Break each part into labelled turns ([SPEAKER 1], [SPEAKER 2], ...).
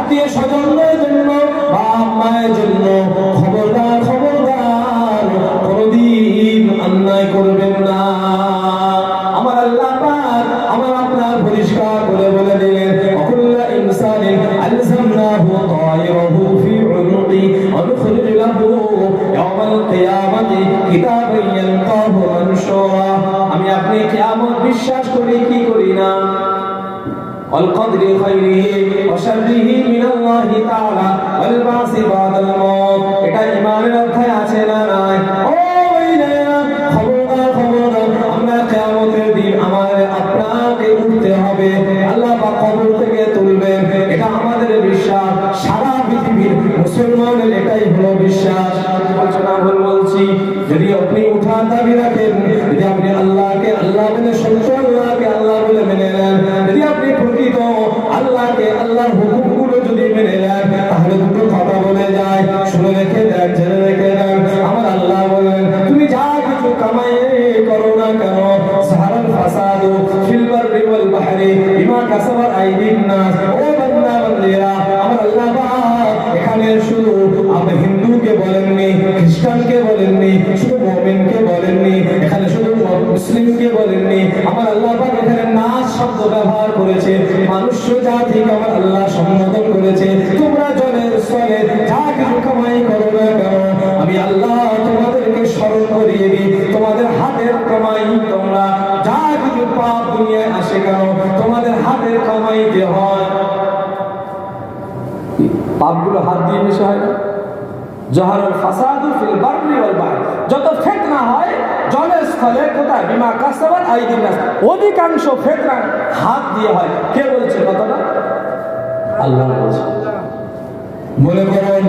[SPEAKER 1] আত্মীয় স্বজনদের জন্য, বাপ মায়ের জন্য খবরদার খবরদার কোনদিন অন্যায় করবেন না। আমার আল্লাহ পাক আমার আপনার পরিষ্কার করে বলে দিলেন, কুল্লু ইনসানিন আলজামনাহু তায়রাহু ফি উনুকি ওয়া নুখরিজু লাহু ইয়াওমাল কিয়ামাতি কিতাবান ইয়ালকাহু মানশুরা। আমি আপনি কিয়ামত বিশ্বাস করি কি করি না? والقدر خيره وشره من الله تعالى والبعث بعد الموت। এটা ঈমানের অধ্যায় আছে না নাই? ও ভাইরা, খবরদার খবরদার, আমরা কিয়ামতের দিন আমাদের আপনাকে উঠতে হবে, আল্লাহ পাক কবর থেকে তুলবেন, এটা আমাদের বিশ্বাস। সারা পৃথিবীর মুসলমানের এটাই হলো বিশ্বাস। বলছো না ভুল বলছি? যদি আপনি উঠার দাবি রাখেন, যদি আপনি আল্লাহকে আল্লাহ বলে সত্য আল্লাহকে আল্লাহ বলে মেনে নেন, যদি আপনি প্রকৃত আল্লাহকে আল্লাহর হুকুমগুলো যদি মেনে নেন, তাহলে দুটো কথা বলে যায়, শুনে রেখে দেন, জেনে রেখে দেন। আমার আল্লাহ বলেন, তুমি যা কিছু কামাই করো না কেন, সাহারাল ফাসাদু ফিল বাররি ওয়াল বাহরি বিমা কাসাবাত আইদিন নাস। ও বান্দা বান্দিরা, আমার আল্লাহ এখানে শুধু আপনি হিন্দুকে বলেননি, খ্রিস্টানকে বলেননি, শুধু মুমিনকে বলেননি, এখানে শুধু মুসলিমকে বলেননি। আমার আল্লাহ পাক এখানে নাস শব্দ ব্যবহার করেছে, মানুষ জাতিকে আমার আল্লাহ সম্বোধন করেছে। তোমরা জলের স্থলে যা কিছু কামাই করো না কেন, আমি আল্লাহ তোমাদেরকে স্মরণ করিয়ে দিই, তোমাদের হাতের কামাই, তোমরা যা কিছু পাপ দুনিয়ায় আসে কেন, তোমাদের হাতের কামাইতে হয়। পাপগুলো হাত দিয়ে বেশি হয় না? জাহারুল ফাসাদু ফিল বাররি ওয়াল বাহর, যত ফিতনা হয় জলের স্থলে, কোথায়? বিমা কাসাবাত আইদিন নাস, অধিকাংশ ফিতনা হাত দিয়ে হয়। কে বলছে কথাটা? আল্লাহ বলছে। মনে করুন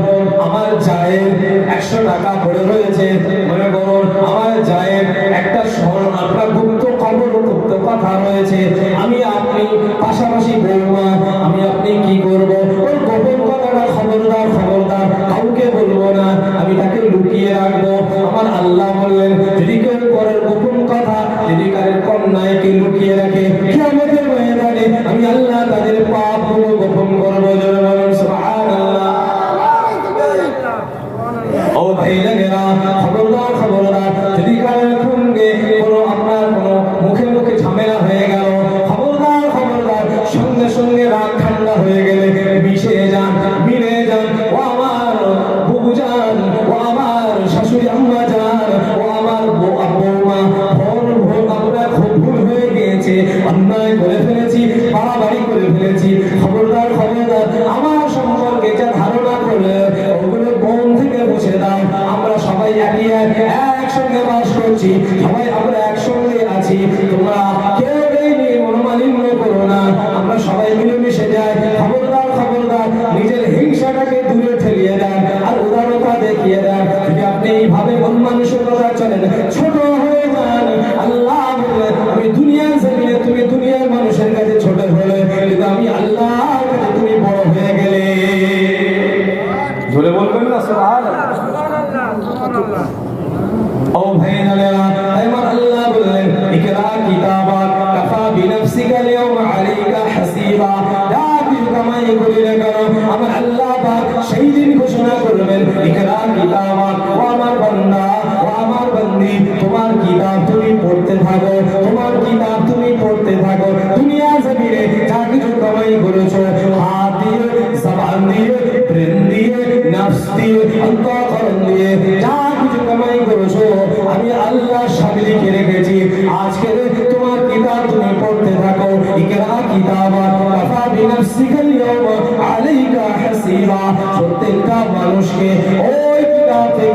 [SPEAKER 1] আমার জায়ের 100 টাকা পড়ে রয়েছে, মনে করুন আমার জায়ের একটা স্বর্ণ আপনার গুপ্ত খবর, গুপ্ত কথা রয়েছে, আমি আপনি পাশাপাশি বলবো, আমি আপনি কি করব? ওই গোপন কথাটা খবরদার খবরদার কাউকে বলবো না, আমি তাকে লুকিয়ে রাখবো। আমার আল্লাহ বললেন, যদি কেউ করার গোপন কথা, যদি কারের কন্যাকে লুকিয়ে রাখে, কিয়ামতের ময়দানে আমি আল্লাহ তাদের পাপগুলো গোপন করবো। জোরে বলুন সুবহানাল্লাহ। ও ভাইরা, খবরদার খবরদার, যদি কারোর সঙ্গে কোনো আপনার কোনো মুখে মুখে ঝামেলা হয়ে গেল, খবরদার খবরদার, সঙ্গে সঙ্গে রাগ ঠান্ডা হয়ে গেলে মিশে যান, মিলে যান। ও আমার বুবু যান, ও আমার শাশুড়ি আম্মা যান, ও আমার বৌমা, ভুল আপনার খুব ভুল হয়ে গিয়েছে, অন্যায় করে ফেলেছি, বাড়াবাড়ি করে ফেলেছি, খবরদার খবরদার, আমার সম্পর্কে যা ধারণা করলে ওগুলো মন থেকে মুছে দাও। আমরা সবাই একসঙ্গে বাস করছি, সবাই আমরা একসঙ্গে আছি, তোমরা কেউ এই নিয়ে মনোমালিন্য করো না, আমরা সবাই মিলেমিশে যাই। খবরদার খবরদার, নিজের হিংসাটাকে দূরে ঠেলিয়ে দেন আর উদারতা দেখিয়ে দেন। যদি আপনি এইভাবে মন মানসিকতা চলেন, ছোট হয়ে যান। আল্লাহ বললেন, আমি দুনিয়ার জমিনে তুমি দুনিয়ার মানুষের কাছে ছোট হলে, কিন্তু আমি আল্লাহর কাছে তুমি বড় হয়ে গেলে। জোরে বলবেন না সুবহানাল্লাহ। ও ভাইরা, আমার আল্লাহ বললেন, ইকরা কিতাবাক কাফা বিনফসিকা আল-ইয়াওমা আলাইকা হাসিবা। যা কিছু কামাই করি না কেন, আমার আল্লাহ পাক সেই দিন ঘোষণা করবেন, ইকরা কিতাবাক, ও আমার বান্দা, ও আমার বান্দি, তোমার কিতাব তুমি পড়তে থাকো, তোমার কিতাব তুমি পড়তে থাকো। দুনিয়া জমিনে যা কিছু কামাই করেছো, হাত দিয়ে, জবান দিয়ে, ব্রেন দিয়ে, নফস দিয়ে, অন্তঃকরণ দিয়ে, যা কিছু কামাই করেছো, আমি আল্লাহ সব লিখে রেখেছি। আজকে তোমার কিতাব তুমি পড়তে থাকো। ইকরা কিতাবাক কাফা বিনফসিকা আল-ইয়াওমা আলাইকা হাসিবা। প্রত্যেকটা মানুষকে ওই কিতাব থেকে